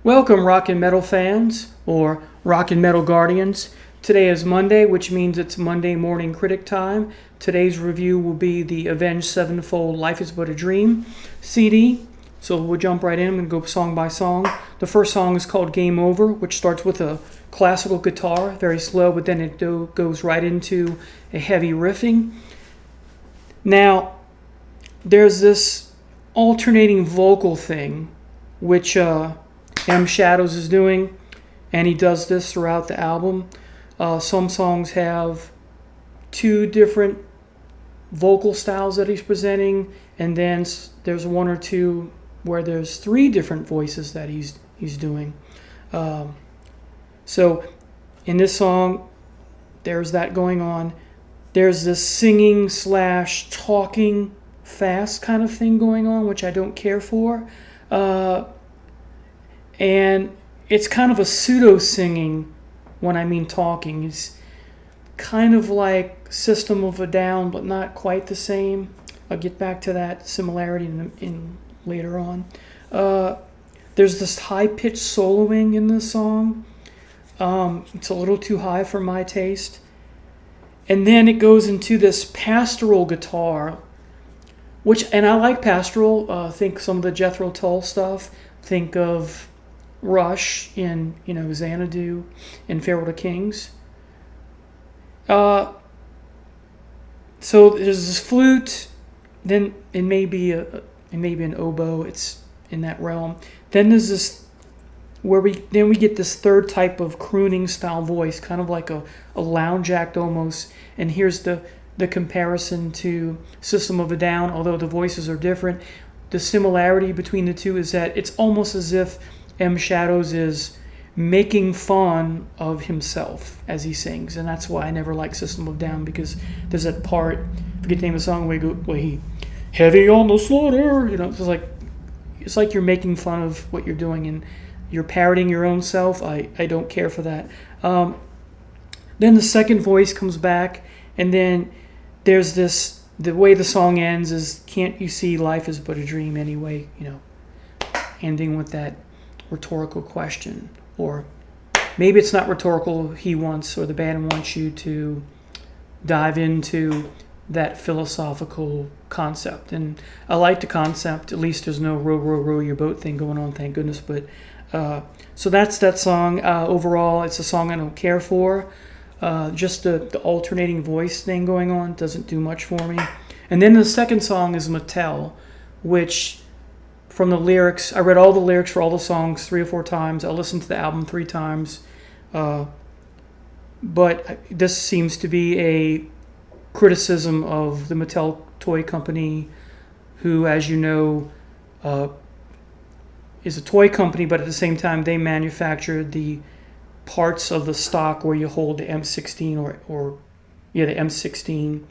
Welcome, rock and metal fans, or rock and metal guardians. Today is Monday, which means it's Monday morning critic time. Today's review will be the Avenge Sevenfold Life is But a Dream CD. So we'll jump right in and go song by song. The first song is called Game Over, which starts with a classical guitar, very slow, but then it goes right into a heavy riffing. Now, there's this alternating vocal thing, which M Shadows is doing, and he does this throughout the album. Some songs have two different vocal styles that he's presenting, and then there's one or two where there's three different voices that he's doing. So in this song, there's that going on. There's this singing / talking fast kind of thing going on, which I don't care for. And it's kind of a pseudo-singing when I mean talking. It's kind of like System of a Down, but not quite the same. I'll get back to that similarity in later on. There's this high-pitched soloing in this song. It's a little too high for my taste. And then it goes into this pastoral guitar, and I like pastoral. Think some of the Jethro Tull stuff. Think of Rush in, Xanadu and Farewell to Kings. So there's this flute, then it may be an oboe. It's in that realm. Then there's this where we get this third type of crooning style voice, kind of like a lounge act almost. And here's the comparison to System of a Down, although the voices are different. The similarity between the two is that it's almost as if M Shadows is making fun of himself as he sings, and that's why I never like System of a Down, because there's that part, I forget the name of the song, where he heavy on the slaughter, it's like you're making fun of what you're doing and you're parroting your own self. I don't care for that. Then the second voice comes back, and then there's this, the way the song ends is, can't you see life is but a dream anyway, ending with that rhetorical question. Or maybe it's not rhetorical, he wants, or the band wants you to dive into that philosophical concept. And I like the concept. At least there's no row, row, row your boat thing going on, thank goodness. But so that's that song. Overall, it's a song I don't care for. Just the alternating voice thing going on doesn't do much for me. And then the second song is Mattel, which, from the lyrics, I read all the lyrics for all the songs 3 or 4 times. I listened to the album 3 times. But this seems to be a criticism of the Mattel toy company, who, as you know, is a toy company, but at the same time they manufacture the parts of the stock where you hold the M16 the M16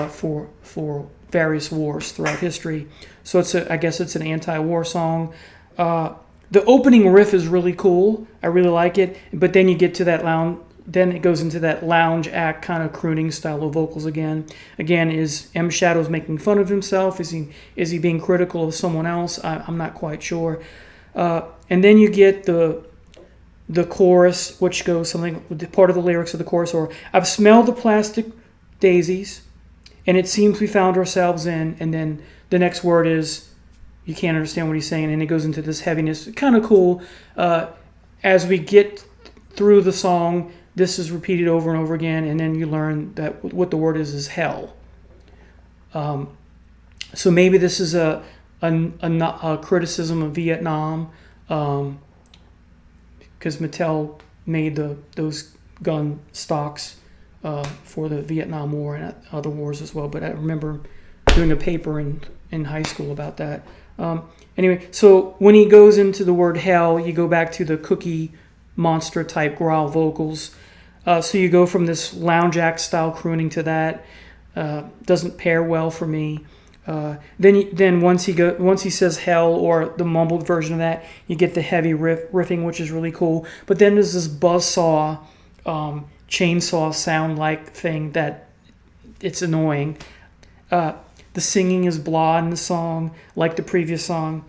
for various wars throughout history. So I guess it's an anti-war song. The opening riff is really cool. I really like it. But then you get to that lounge. Then it goes into that lounge act kind of crooning style of vocals again. Again, is M Shadows making fun of himself? Is he being critical of someone else? I'm not quite sure. And then you get the chorus, which goes something, part of the lyrics of the chorus, or I've smelled the plastic daisies, and it seems we found ourselves in, and then the next word is, you can't understand what he's saying, and it goes into this heaviness. Kind of cool. As we get through the song, this is repeated over and over again, and then you learn that what the word is hell. So maybe this is a criticism of Vietnam, because Mattel made those gun stocks for the Vietnam War and other wars as well. But I remember doing a paper in high school about that. Anyway, so when he goes into the word hell, you go back to the Cookie Monster type growl vocals. So you go from this lounge act style crooning to that. Doesn't pair well for me. Then once he says hell, or the mumbled version of that, you get the heavy riffing, which is really cool. But then there's this buzzsaw, chainsaw sound like thing that it's annoying. The singing is blah in the song, like the previous song.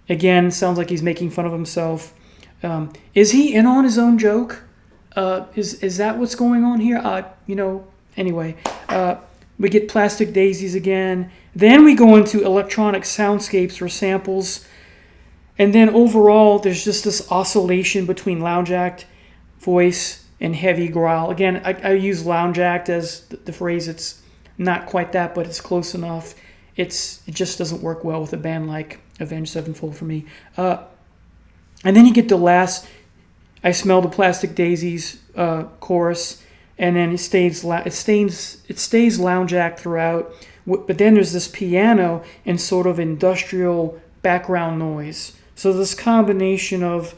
Again, sounds like he's making fun of himself. Is he in on his own joke? Is that what's going on here? Anyway, we get Plastic Daisies again. Then we go into electronic soundscapes or samples. And then overall, there's just this oscillation between lounge act voice and heavy growl. Again, I use lounge act as the phrase. It's not quite that, but it's close enough. It just doesn't work well with a band like Avenge Sevenfold for me. And then you get the last, I smell the Plastic Daisies chorus, and then it stays lounge act throughout. But then there's this piano and sort of industrial background noise. So this combination of,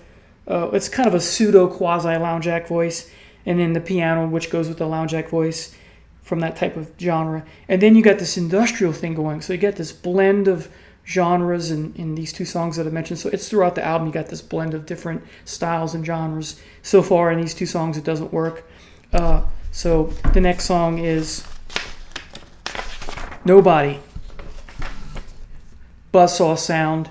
it's kind of a pseudo quasi lounge act voice, and then the piano, which goes with the lounge act voice from that type of genre. And then you got this industrial thing going. So you get this blend of genres in these two songs that I mentioned. So it's throughout the album, you got this blend of different styles and genres. So far in these two songs, it doesn't work. So the next song is Nobody. Buzzsaw sound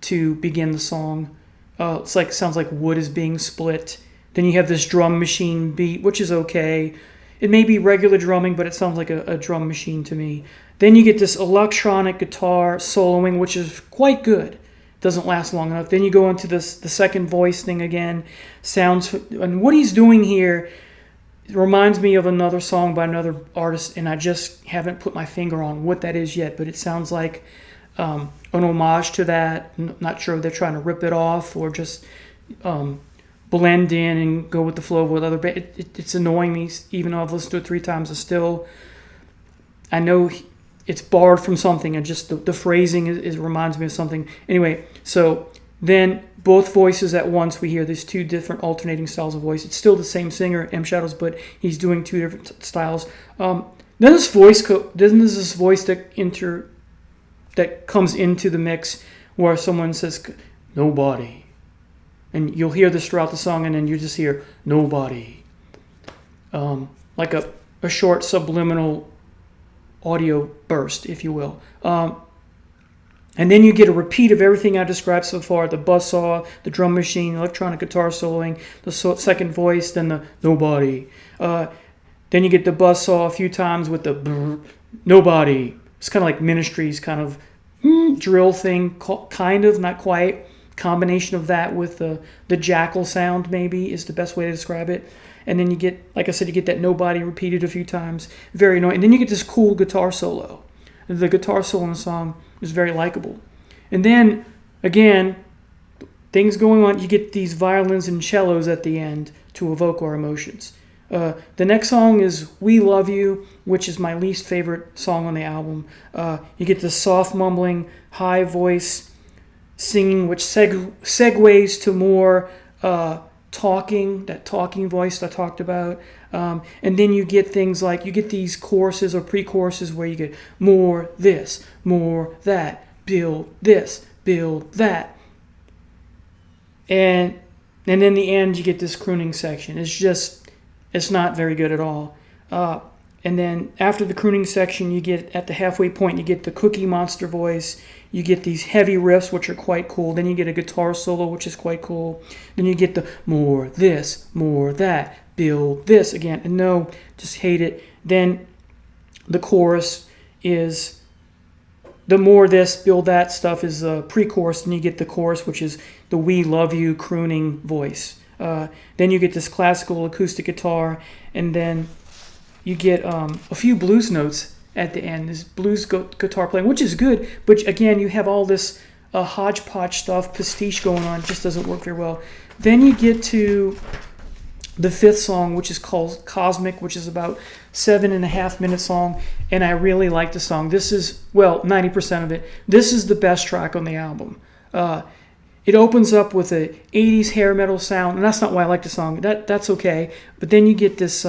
to begin the song. Sounds like wood is being split. Then you have this drum machine beat, which is okay. It may be regular drumming, but it sounds like a drum machine to me. Then you get this electronic guitar soloing, which is quite good. Doesn't last long enough. Then you go into the second voice thing again. And what he's doing here reminds me of another song by another artist, and I just haven't put my finger on what that is yet, but it sounds like an homage to that. I'm not sure if they're trying to rip it off or just blend in and go with the flow with other bands. It's annoying me, even though I've listened to it 3 times. I know it's borrowed from something, and just the phrasing reminds me of something. Anyway, so then both voices at once, we hear these 2 different alternating styles of voice. It's still the same singer, M Shadows, but he's doing 2 different styles. Then this voice that comes into the mix where someone says nobody, and you'll hear this throughout the song, and then you just hear nobody, like a short subliminal audio burst, if you will. And then you get a repeat of everything I described so far: the buzzsaw, the drum machine, electronic guitar soloing, the second voice, then the nobody. Then you get the buzzsaw a few times with the brr, nobody. It's kind of like Ministry's kind of drill thing, kind of, not quite. Combination of that with the jackal sound, maybe, is the best way to describe it. And then you get, like I said, you get that nobody repeated a few times. Very annoying. And then you get this cool guitar solo. The guitar solo in the song is very likable. And then, again, things going on. You get these violins and cellos at the end to evoke our emotions. The next song is We Love You, which is my least favorite song on the album. You get this soft mumbling, high voice singing, which segues to more talking, that talking voice I talked about. And then you get things like, you get these choruses or pre-choruses where you get more this, more that, build this, build that. And in the end, you get this crooning section. It's not very good at all. And then after the crooning section, you get, at the halfway point, you get the Cookie Monster voice. You get these heavy riffs, which are quite cool. Then you get a guitar solo, which is quite cool. Then you get the more this, more that, build this again. And no, just hate it. Then the chorus is the more this, build that stuff is a pre-chorus. And you get the chorus, which is the We Love You crooning voice. Then you get this classical acoustic guitar, and then you get a few blues notes at the end. This blues guitar playing, which is good, but again, you have all this hodgepodge stuff, pastiche going on. It just doesn't work very well. Then you get to the 5th song, which is called Cosmic, which is about 7.5 minute song, and I really like the song. This is, 90% of it. This is the best track on the album. It opens up with a 80s hair metal sound, and that's not why I like the song. That's okay. But then you get this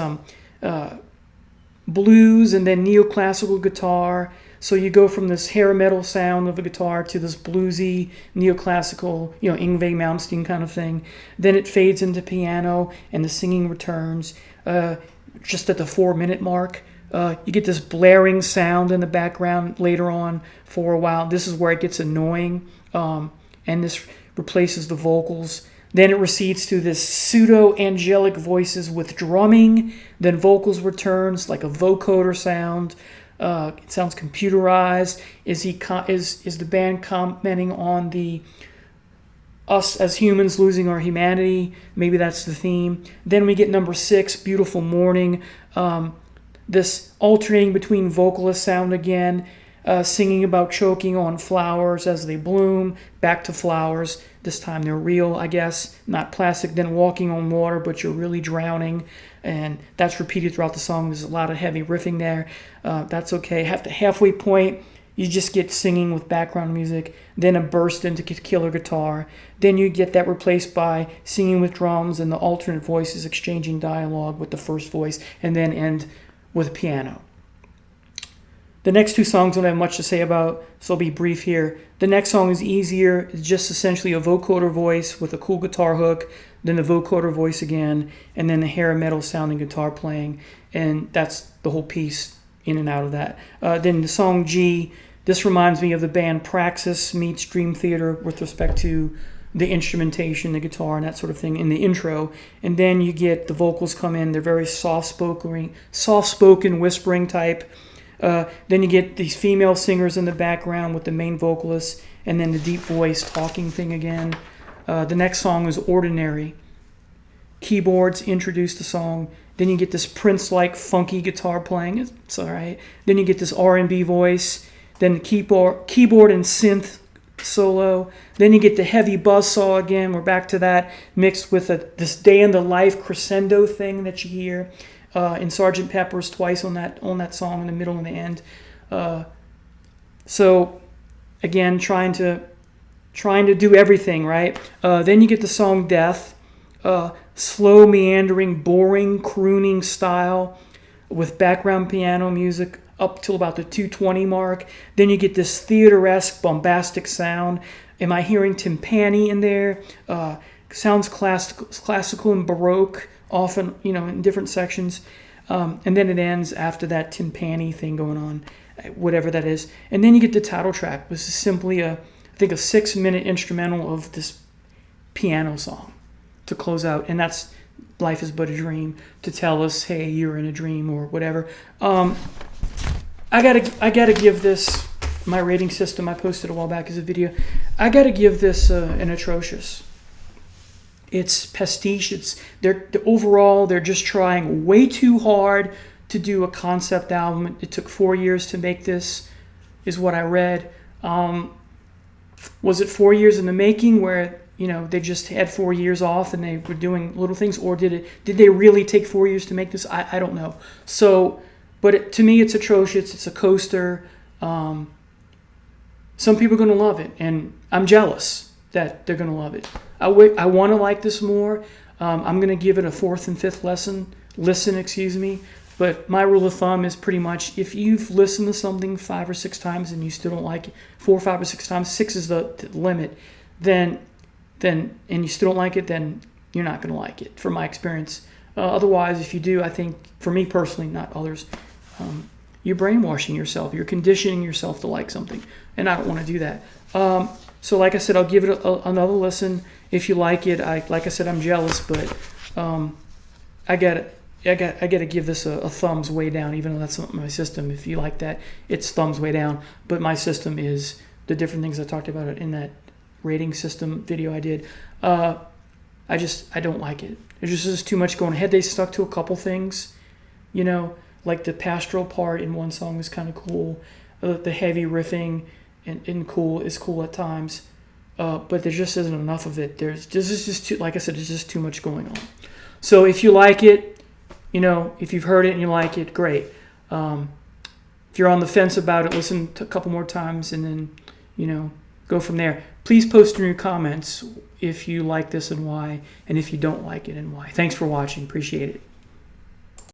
blues and then neoclassical guitar. So you go from this hair metal sound of a guitar to this bluesy, neoclassical, Yngwie Malmsteen kind of thing. Then it fades into piano, and the singing returns. Just at the 4-minute mark, you get this blaring sound in the background later on for a while. This is where it gets annoying, and this replaces the vocals. Then it recedes to this pseudo-angelic voices with drumming. Then vocals returns like a vocoder sound. It sounds computerized. Is the band commenting on the us as humans losing our humanity? Maybe that's the theme. Then we get number 6, Beautiful Morning. This alternating between vocalist sound again, singing about choking on flowers as they bloom, back to flowers. This time they're real, I guess, not plastic. Then walking on water, but you're really drowning. And that's repeated throughout the song. There's a lot of heavy riffing there. That's okay. At the halfway point, you just get singing with background music, then a burst into killer guitar. Then you get that replaced by singing with drums and the alternate voices exchanging dialogue with the first voice, and then end with piano. The next 2 songs don't have much to say about, so I'll be brief here. The next song is easier. It's just essentially a vocoder voice with a cool guitar hook, then the vocoder voice again, and then the hair metal sounding guitar playing, and that's the whole piece in and out of that. Then the song G, this reminds me of the band Praxis meets Dream Theater with respect to the instrumentation, the guitar, and that sort of thing in the intro. And then you get the vocals come in. They're very soft-spoken whispering type. Then you get these female singers in the background with the main vocalist, and then the deep voice talking thing again. The next song is Ordinary. Keyboards introduce the song. Then you get this Prince-like funky guitar playing. It's all right. Then you get this R&B voice. Then the keyboard and synth solo. Then you get the heavy buzzsaw again. We're back to that, mixed with this day in the life crescendo thing that you hear in Sgt. Pepper's twice on that song in the middle and the end. So again, trying to do everything right. Then you get the song Death, slow, meandering, boring, crooning style with background piano music up till about the 2:20 mark. Then you get this theater-esque, bombastic sound. Am I hearing timpani in there? Sounds classical and Baroque, often, in different sections. And then it ends after that timpani thing going on, whatever that is. And then you get the title track. This is simply I think a 6-minute instrumental of this piano song to close out. And that's Life is But a Dream, to tell us, hey, you're in a dream or whatever. I gotta give this, my rating system I posted a while back as a video, I gotta give this an atrocious. It's pastiche. Overall, they're just trying way too hard to do a concept album. It took 4 years to make this, is what I read. Was it 4 years in the making where they just had 4 years off and they were doing little things, or did they really take 4 years to make this? I don't know. So, but to me, it's atrocious. It's a coaster. Some people are going to love it, and I'm jealous that they're going to love it. I want to like this more. I'm going to give it a 4th and 5th listen. But my rule of thumb is pretty much, if you've listened to something 5 or 6 times and you still don't like it, 4, 5, or 6 times, 6 is the limit, then and you still don't like it, then you're not going to like it, from my experience. Otherwise, if you do, I think, for me personally, not others, you're brainwashing yourself. You're conditioning yourself to like something, and I don't want to do that. So like I said, I'll give it another listen. If you like it, like I said, I'm jealous, but I gotta give this a thumbs way down, even though that's not my system. If you like that, it's thumbs way down. But my system is the different things I talked about in that rating system video I did. I don't like it. There's just too much going ahead. They stuck to a couple things, like the pastoral part in one song was kind of cool. The heavy riffing and cool is cool at times, but there just isn't enough of it. This is just too, like I said, there's just too much going on. So if you like it, if you've heard it and you like it, great. If you're on the fence about it, listen to a couple more times and then, go from there. Please post in your comments if you like this and why, and if you don't like it and why. Thanks for watching. Appreciate it.